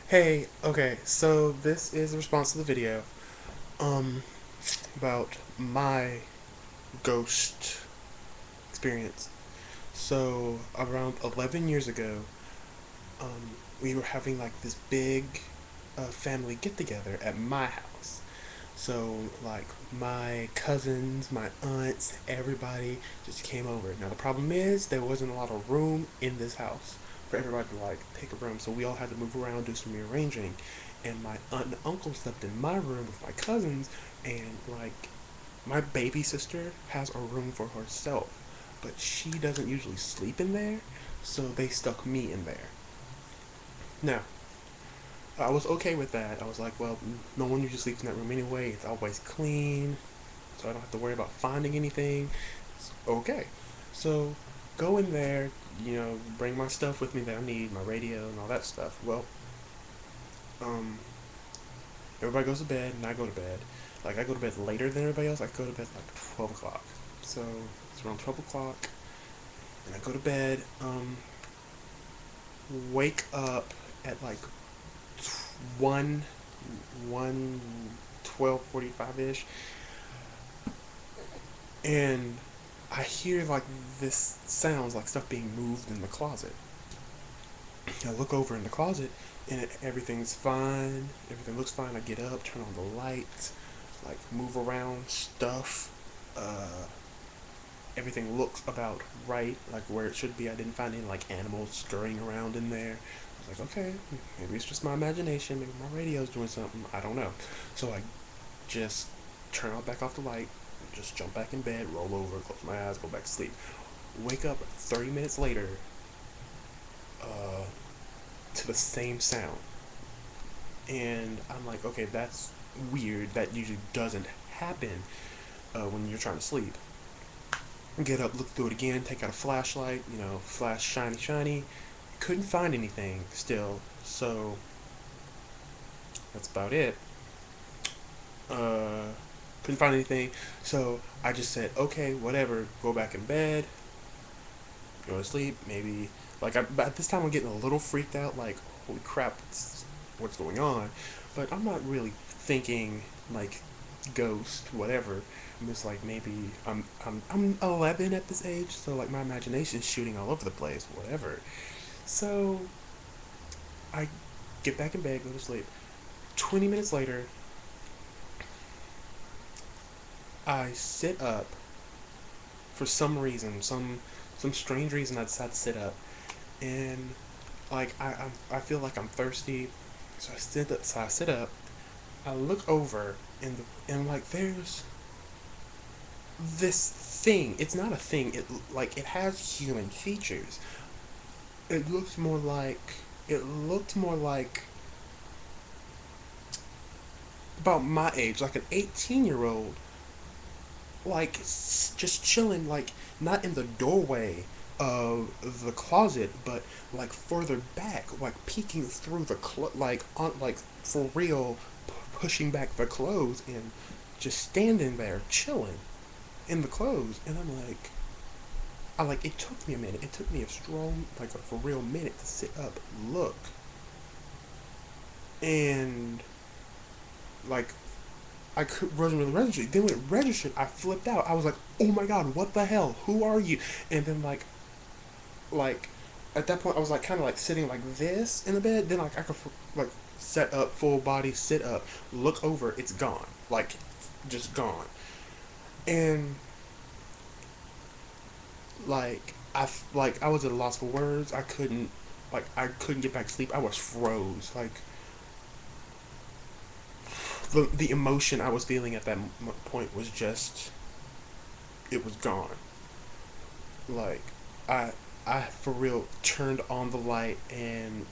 Hey, okay, so this is a response to the video, um, about my ghost experience. So, around 11 years ago, we were having like this big family get together at my house. So, like, my cousins, my aunts, everybody just came over. Now, the problem is, there wasn't a lot of room in this house for everybody to, like, take a room. So, we all had to move around, do some rearranging. And my aunt and uncle slept in my room with my cousins. And, like, my baby sister has a room for herself. But she doesn't usually sleep in there. So, they stuck me in there. Now, I was okay with that. I was like, well, no one usually sleeps in that room anyway. It's always clean, so I don't have to worry about finding anything. It's okay. So go in there, bring my stuff with me that I need, my radio and all that stuff. Well, um, everybody goes to bed and I go to bed. Like I go to bed later than everybody else. I go to bed like 12 o'clock. So it's around 12 o'clock, and I go to bed. Wake up at like 1, 1, 12:45 ish, and I hear like this sounds like stuff being moved in the closet. I look over in the closet and everything's fine. Everything looks fine. I get up, turn on the lights, like move around stuff. Uh, Everything looks about right, like where it should be. I didn't find any like animals scurrying around in there. I was like, okay, maybe it's just my imagination. Maybe my radio's doing something. I don't know. So I just turn back off the light, just jump back in bed, roll over, close my eyes, go back to sleep. Wake up 30 minutes later uh, to the same sound. And I'm like, okay, that's weird. That usually doesn't happen when you're trying to sleep. Get up, look through it again, take out a flashlight, flash shiny, shiny. Couldn't find anything still, so that's about it. Uh, couldn't find anything, so I just said, okay, whatever, go back in bed, go to sleep, maybe. Like, at this time, I'm getting a little freaked out, like, holy crap, what's going on? But I'm not really thinking, like, ghost, whatever. I'm just like, maybe I'm 11 at this age, so, like, my imagination's shooting all over the place, whatever. So, I get back in bed, go to sleep. 20 minutes later, I sit up for some reason, some strange reason. I decide to sit up, and like I feel like I'm thirsty, so I sit up. I look over, and like there's this thing. It's not a thing. It has human features. It looks more like it looked more like about my age, like an 18-year-old, like just chilling, like not in the doorway of the closet, but like further back, like peeking through like on, like for real, pushing back the clothes and just standing there chilling in the clothes. And I'm like, I like it took me a minute. It took me a strong, like a for real minute to sit up, look, and like I wasn't really registered. Then when it registered, I flipped out. I was like, "Oh my god, what the hell? Who are you?" And then like at that point, I was like kind of like sitting like this in the bed. Then like I could like set up, full body, sit up, look over. It's gone, like just gone. And like I was at a loss for words. I couldn't get back to sleep. I was froze. Like the emotion I was feeling at that point was just it was gone. Like I I for real turned on the light and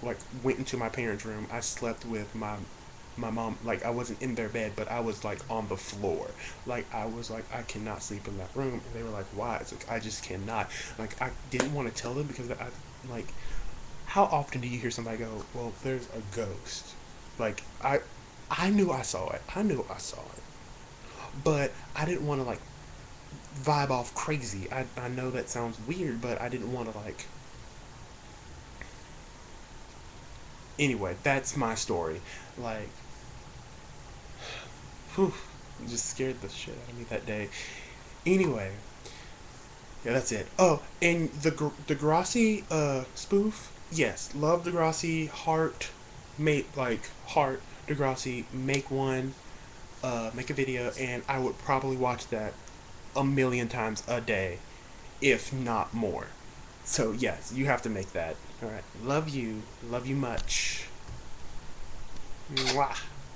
like went into my parents' room. I slept with my mom. Like I wasn't in their bed, but I was like on the floor. Like I was like I cannot sleep in that room. And they were like, why? It's like I just cannot. Like I didn't want to tell them because I like how often do you hear somebody go, well, there's a ghost? Like I knew I saw it. I knew I saw it, but I didn't want to like vibe off crazy. I know that sounds weird, but I didn't want to like Anyway, that's my story. Like, whew, just scared the shit out of me that day. Anyway, yeah, that's it. Oh, and the Degrassi spoof. Yes, love Degrassi. Heart, heart Degrassi. Make one. Make a video, and I would probably watch that a million times a day, if not more. So yes, you have to make that. All right. Love you. Love you much. Mwah.